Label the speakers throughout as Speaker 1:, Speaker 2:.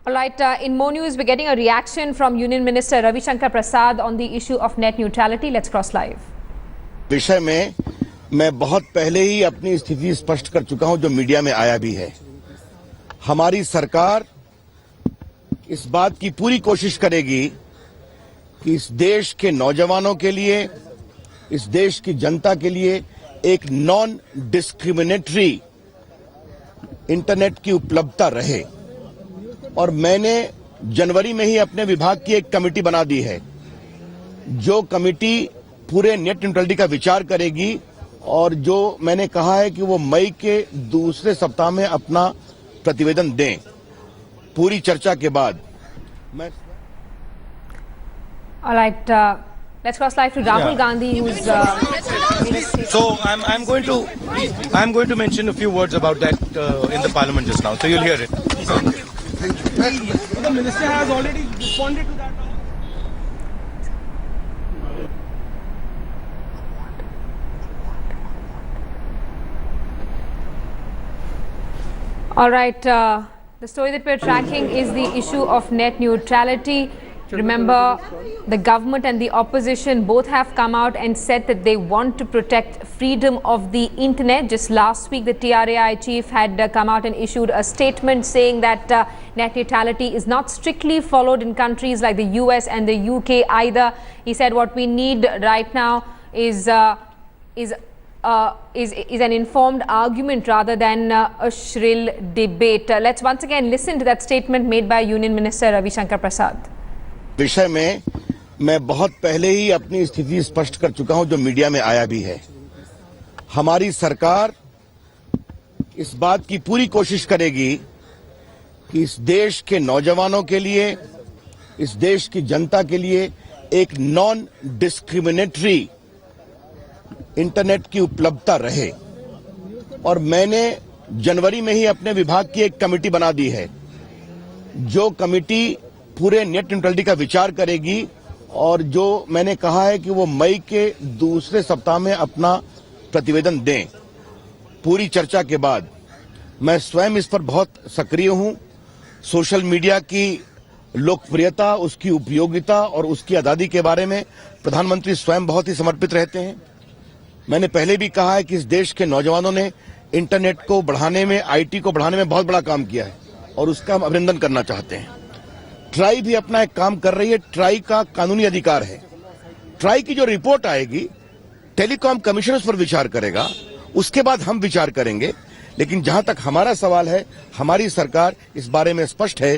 Speaker 1: All right, in more news, we're getting a reaction from Union Minister Ravi Shankar Prasad on the issue of net neutrality. Let's cross live.
Speaker 2: विषय में मैं बहुत पहले ही अपनी स्थिति स्पष्ट कर चुका हूं, जो मीडिया में आया भी है। हमारी सरकार इस बात की पूरी कोशिश करेगी कि इस देश के नौजवानों के लिए, इस देश की जनता के लिए एक नॉन डिस्क्रिमिनेटरी इंटरनेट की उपलब्धता रहे। और मैंने जनवरी में ही अपने विभाग की एक कमेटी बना दी है, जो कमेटी पूरे नेट न्यूट्रलिटी का विचार करेगी और जो मैंने कहा है कि वो मई के दूसरे सप्ताह में अपना प्रतिवेदन दें। पूरी चर्चा के बाद मैं
Speaker 1: All right, let's cross live to Rahul Gandhi, who's
Speaker 3: So I'm going to mention a few words about that in the Parliament just now. So you'll hear it.
Speaker 4: The minister has already responded to that.
Speaker 1: All right, the story that we're tracking is the issue of net neutrality. Remember, the government and the opposition both have come out and said that they want to protect freedom of the internet. Just last week, the TRAI chief had come out and issued a statement saying that net neutrality is not strictly followed in countries like the US and the UK either. He said what we need right now is an informed argument rather than a shrill debate. Let's once again listen to that statement made by Union Minister Ravi Shankar Prasad.
Speaker 2: विषय में मैं बहुत पहले ही अपनी स्थिति स्पष्ट कर चुका हूं, जो मीडिया में आया भी है। हमारी सरकार इस बात की पूरी कोशिश करेगी कि इस देश के नौजवानों के लिए, इस देश की जनता के लिए एक नॉन डिस्क्रिमिनेटरी इंटरनेट की उपलब्धता रहे। और मैंने जनवरी में ही अपने विभाग की एक कमेटी बना दी है, जो कमेटी पूरे नेट न्यूट्रलिटी का विचार करेगी और जो मैंने कहा है कि वो मई के दूसरे सप्ताह में अपना प्रतिवेदन दें। पूरी चर्चा के बाद मैं स्वयं इस पर बहुत सक्रिय हूं। सोशल मीडिया की लोकप्रियता, उसकी उपयोगिता और उसकी आजादी के बारे में प्रधानमंत्री स्वयं बहुत ही समर्पित रहते हैं। मैंने पहले भी कहा है कि इस देश के नौजवानों ने इंटरनेट को बढ़ाने में, आईटी को बढ़ाने में बहुत बड़ा काम किया है और उसका हम अभिनंदन करना चाहते हैं। ट्राई भी अपना एक काम कर रही है। ट्राई का कानूनी अधिकार है। ट्राई की जो रिपोर्ट आएगी, टेलीकॉम कमीशन उस पर विचार करेगा, उसके बाद हम विचार करेंगे। लेकिन जहां तक हमारा सवाल है, हमारी सरकार इस बारे में स्पष्ट है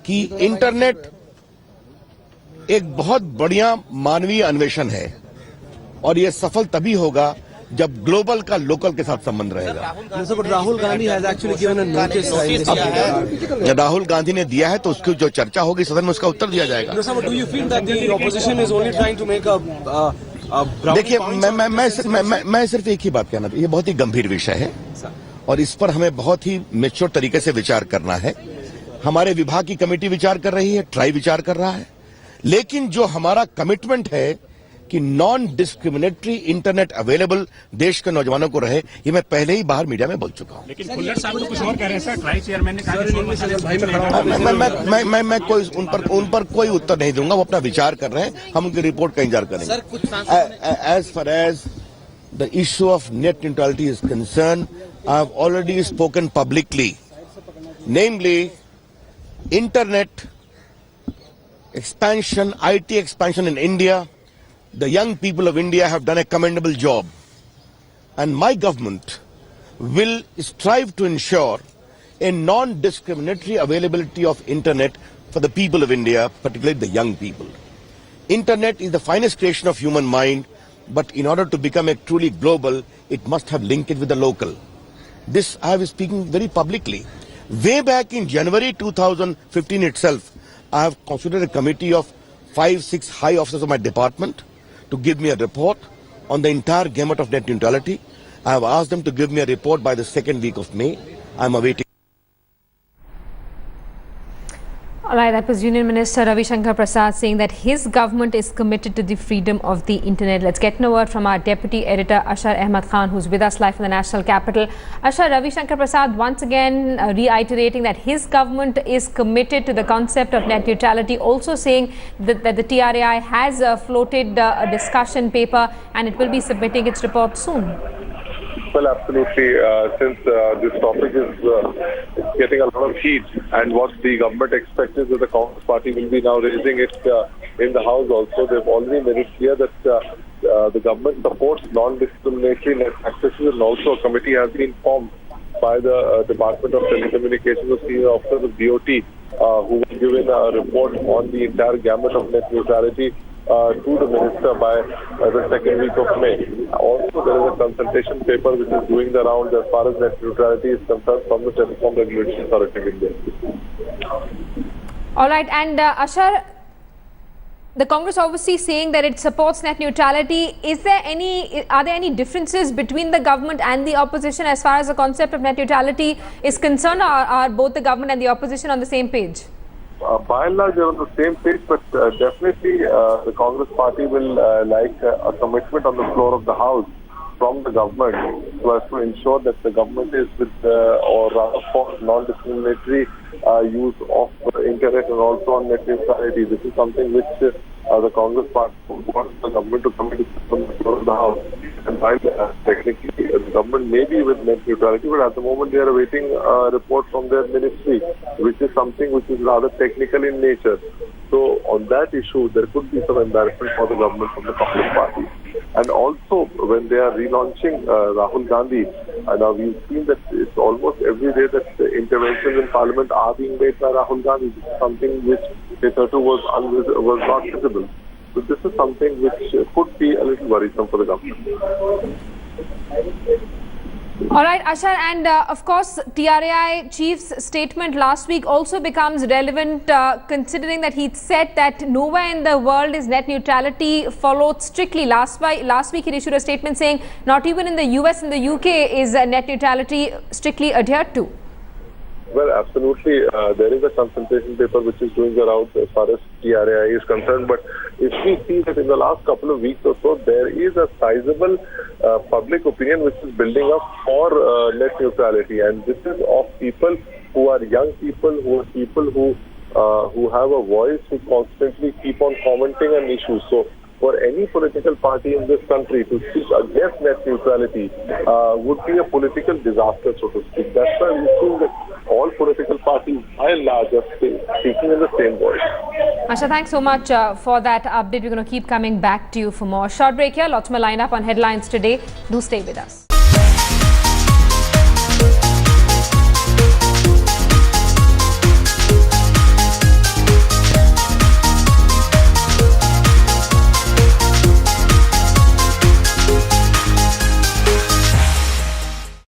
Speaker 2: कि इंटरनेट एक बहुत बढ़िया मानवीय अन्वेषण है और यह सफल तभी होगा जब ग्लोबल का लोकल के साथ संबंध रहेगा।
Speaker 4: Rahul Gandhi has actually given a notice.
Speaker 2: Rahul Gandhi ने दिया है तो उसकी जो चर्चा होगी सदन में, उसका उत्तर दिया जाएगा।
Speaker 4: Do you feel that the opposition is only trying to make a
Speaker 2: देखिए, मैं सिर्फ एक ही बात कहना, ये बहुत ही गंभीर विषय है और इस पर हमें बहुत ही मैच्योर तरीके से विचार करना है। हमारे विभाग की कमेटी विचार कर रही है, ट्राई विचार कर रहा है, लेकिन जो हमारा कमिटमेंट है कि नॉन डिस्क्रिमिनेटरी इंटरनेट अवेलेबल देश के नौजवानों को रहे, ये मैं पहले ही बाहर मीडिया में बोल चुका हूं।
Speaker 5: लेकिन खुल्लर साहब तो कुछ और कह रहे हैं सर। ट्राई चेयरमैन ने कहा
Speaker 2: मैं उन पर कोई उत्तर नहीं दूंगा। वो अपना विचार कर रहे हैं, हम उनकी रिपोर्ट का इंतजार करेंगे। As far as the issue of net neutrality is concern, I have already spoken publicly, namely internet expansion, IT expansion in India. The young people of India have done a commendable job, and my government will strive to ensure a non-discriminatory availability of internet for the people of India, particularly the young people. Internet is the finest creation of human mind, but in order to become a truly global, it must have linkage with the local. This I was speaking very publicly. Way back in January 2015 itself, I have constituted a committee of 5-6 high officers of my department to give me a report on the entire gamut of net neutrality. I have asked them to give me a report by the second week of May. I am awaiting.
Speaker 1: All right, that was Union Minister Ravi Shankar Prasad saying that his government is committed to the freedom of the internet. Let's get a word from our Deputy Editor Ashar Ahmad Khan, who's with us live from the National Capital. Ashar, Ravi Shankar Prasad once again reiterating that his government is committed to the concept of net neutrality, also saying that the TRAI has floated a discussion paper and it will be submitting its report soon.
Speaker 6: Well, absolutely. Since this topic is getting a lot of heat, and what the government expects is that the Congress party will be now raising it in the House also. They've already made it clear that the government supports non-discriminatory net accesses, and also a committee has been formed by the Department of Telecommunications, the senior officers of DOT, who will give in a report on the entire gamut of net neutrality to the minister by the second week of May. Also, there is a consultation paper which is doing the rounds as far as net neutrality is concerned from the Telecom Regulatory Authority of India.
Speaker 1: All right, and Ashar, the Congress obviously saying that it supports net neutrality. Are there any differences between the government and the opposition as far as the concept of net neutrality is concerned, or are both the government and the opposition on the same page?
Speaker 6: By and large, they're on the same page, but definitely the Congress party will like a commitment on the floor of the House from the government so as to ensure that the government is with, or rather for non-discriminatory use of internet and also on net neutrality. This is something which the Congress party wants the government to commit from the floor of the House. And while technically the government may be with net neutrality, but at the moment they are awaiting a report from their ministry, which is something which is rather technical in nature. So on that issue, there could be some embarrassment for the government from the Congress party. And also, when they are relaunching Rahul Gandhi, and we've seen that it's almost every day that interventions in Parliament are being made by Rahul Gandhi. This is something which hitherto was not visible. So this is something which could be a little worrisome for the government.
Speaker 1: All right, Ashar, and of course, TRAI chief's statement last week also becomes relevant considering that he said that nowhere in the world is net neutrality followed strictly. Last week, he issued a statement saying not even in the US and the UK is net neutrality strictly adhered to.
Speaker 6: Well, absolutely. There is a consultation paper which is doing the rounds as far as TRAI is concerned. But if we see that in the last couple of weeks or so, there is a sizable public opinion which is building up for net neutrality. And this is of people who are young people, who are people who have a voice, who constantly keep on commenting on issues. So for any political party in this country to speak against net neutrality would be a political disaster, so to speak. That's why we feel that all political parties, by and large, are speaking in the same voice.
Speaker 1: Asha, thanks so much for that update. We're going to keep coming back to you for more. Short break here. Lots more lined up on headlines today. Do stay with us.